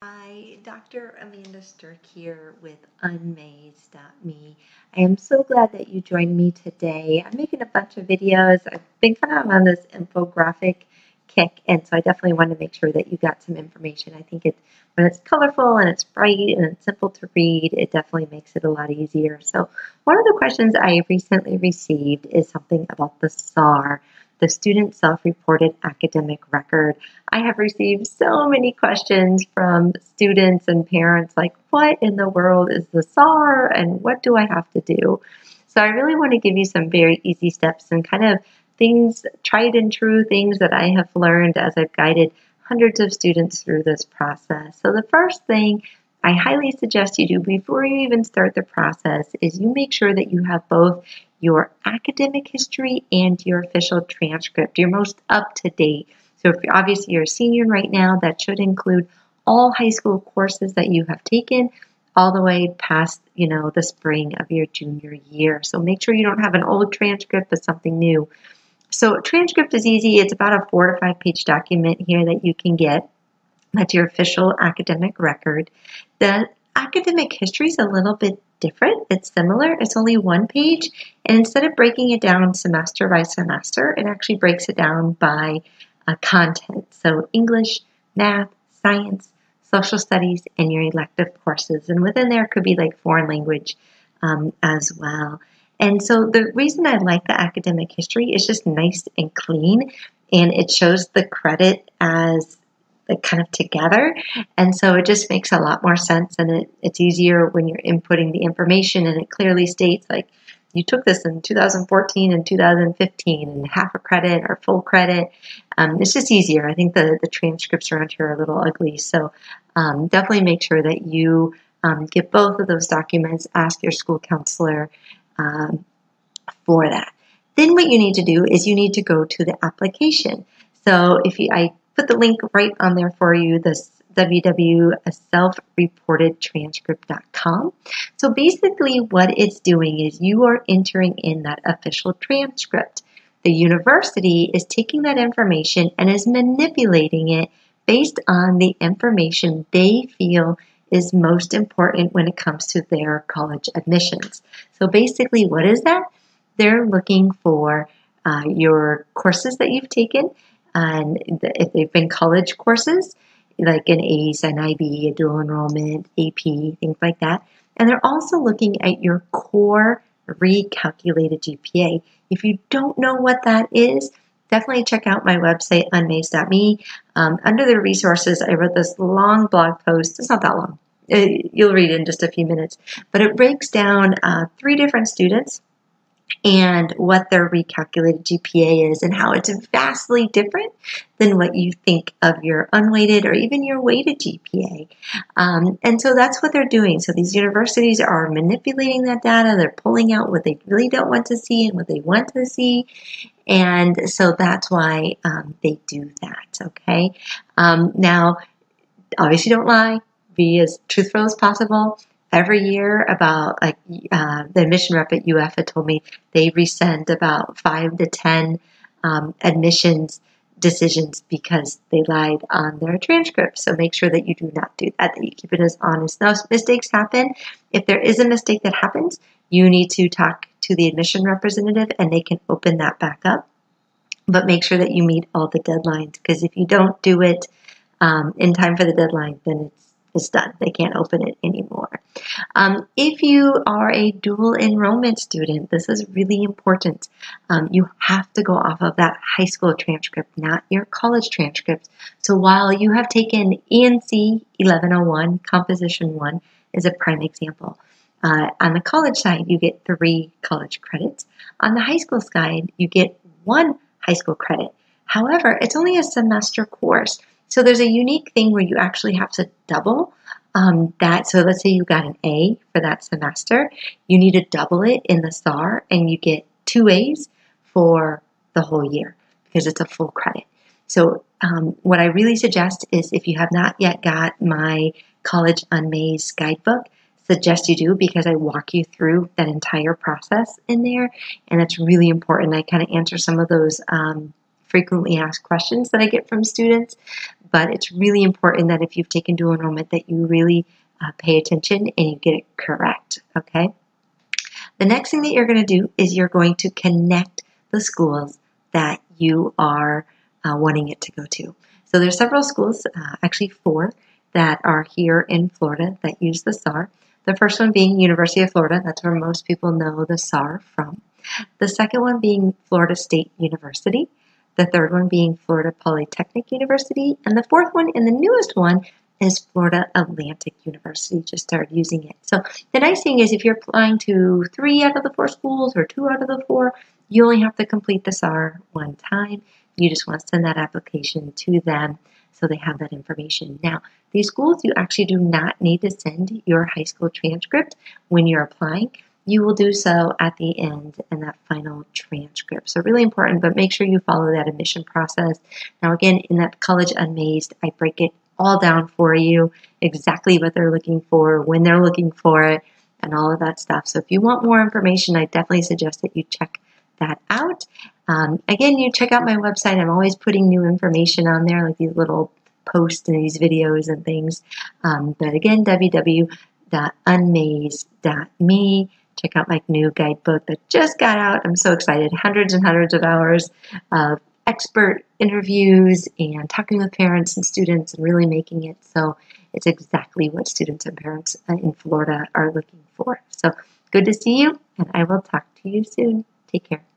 Hi, Dr. Amanda Stirk here with Unmaze.me. I am so glad that you joined me today. I'm making a bunch of videos. I've been kind of on this infographic kick, and so I definitely want to make sure that you got some information. I think when it's colorful and it's bright and it's simple to read, it definitely makes it a lot easier. So one of the questions I recently received is something about the Ssar, the Student Self-Reported Academic Record. I have received so many questions from students and parents like, what in the world is the Ssar and what do I have to do? So I really want to give you some very easy steps and kind of things, tried and true things that I have learned as I've guided hundreds of students through this process. So the first thing I highly suggest you do before you even start the process is you make sure that you have both your academic history and your official transcript, your most up-to-date. So if obviously you're a senior right now, that should include all high school courses that you have taken all the way past, the spring of your junior year. So make sure you don't have an old transcript, but something new. So a transcript is easy. It's about a 4 to 5 page document here that you can get. That's your official academic record. The academic history is a little bit different. It's similar. It's only 1 page. And instead of breaking it down semester by semester, it actually breaks it down by content. So English, math, science, social studies, and your elective courses. And within there could be like foreign language as well. And so the reason I like the academic history is just nice and clean, and it shows the credit as kind of together. And so it just makes a lot more sense, and it's easier when you're inputting the information, and it clearly states like you took this in 2014 and 2015 and half a credit or full credit. It's just easier. I think the transcripts around here are a little ugly. So definitely make sure that you get both of those documents. Ask your school counselor for that. Then what you need to do is you need to go to the application. So I put the link right on there for you, this www.selfreportedtranscript.com. So basically what it's doing is you are entering in that official transcript. The university is taking that information and is manipulating it based on the information they feel is most important when it comes to their college admissions. So basically, what is that? They're looking for your courses that you've taken, and if they've been college courses, like an ACE, an IB, a dual enrollment, AP, things like that. And they're also looking at your core recalculated GPA. If you don't know what that is, definitely check out my website, unmaze.me. Under the resources, I wrote this long blog post. It's not that long. You'll read it in just a few minutes. But it breaks down 3 different students and what their recalculated GPA is and how it's vastly different than what you think of your unweighted or even your weighted GPA. And so that's what they're doing. So these universities are manipulating that data. They're pulling out what they really don't want to see and what they want to see. And so that's why they do that, okay? Now, obviously don't lie. Be as truthful as possible. Every year, about the admission rep at UF had told me they resend about 5 to 10 admissions decisions because they lied on their transcript. So make sure that you do not do that you keep it as honest. Now, mistakes happen. If there is a mistake that happens, you need to talk to the admission representative and they can open that back up. But make sure that you meet all the deadlines, because if you don't do it in time for the deadline, then it's done. They can't open it anymore. If you are a dual enrollment student, this is really important. You have to go off of that high school transcript, not your college transcript. So while you have taken ENC 1101, Composition 1 is a prime example. On the college side, you get 3 college credits. On the high school side, you get 1 high school credit. However, it's only a semester course. So there's a unique thing where you actually have to double that. So let's say you got an A for that semester. You need to double it in the Ssar, and you get 2 A's for the whole year because it's a full credit. So what I really suggest is, if you have not yet got my College Unmaze guidebook, suggest you do, because I walk you through that entire process in there, and it's really important. I kind of answer some of those frequently asked questions that I get from students, but it's really important that if you've taken dual enrollment that you really pay attention and you get it correct, okay? The next thing that you're going to do is you're going to connect the schools that you are wanting it to go to. So there's several schools, actually 4, that are here in Florida that use the Ssar. The first one being University of Florida. That's where most people know the Ssar from. The second one being Florida State University. The third one being Florida Polytechnic University. And the fourth one, and the newest one, is Florida Atlantic University. Just started using it. So the nice thing is if you're applying to 3 out of the 4 schools or 2 out of the 4, you only have to complete the Ssar one time. You just want to send that application to them so they have that information. Now, these schools, you actually do not need to send your high school transcript when you're applying. You will do so at the end in that final transcript. So really important, but make sure you follow that admission process. Now again, in that College Unmazed, I break it all down for you, exactly what they're looking for, when they're looking for it, and all of that stuff. So if you want more information, I definitely suggest that you check that out. Again, you check out my website. I'm always putting new information on there, like these little posts and these videos and things. But again, www.unmazed.me. Check out my new guidebook that just got out. I'm so excited. Hundreds and hundreds of hours of expert interviews and talking with parents and students and really making it so it's exactly what students and parents in Florida are looking for. So good to see you, and I will talk to you soon. Take care.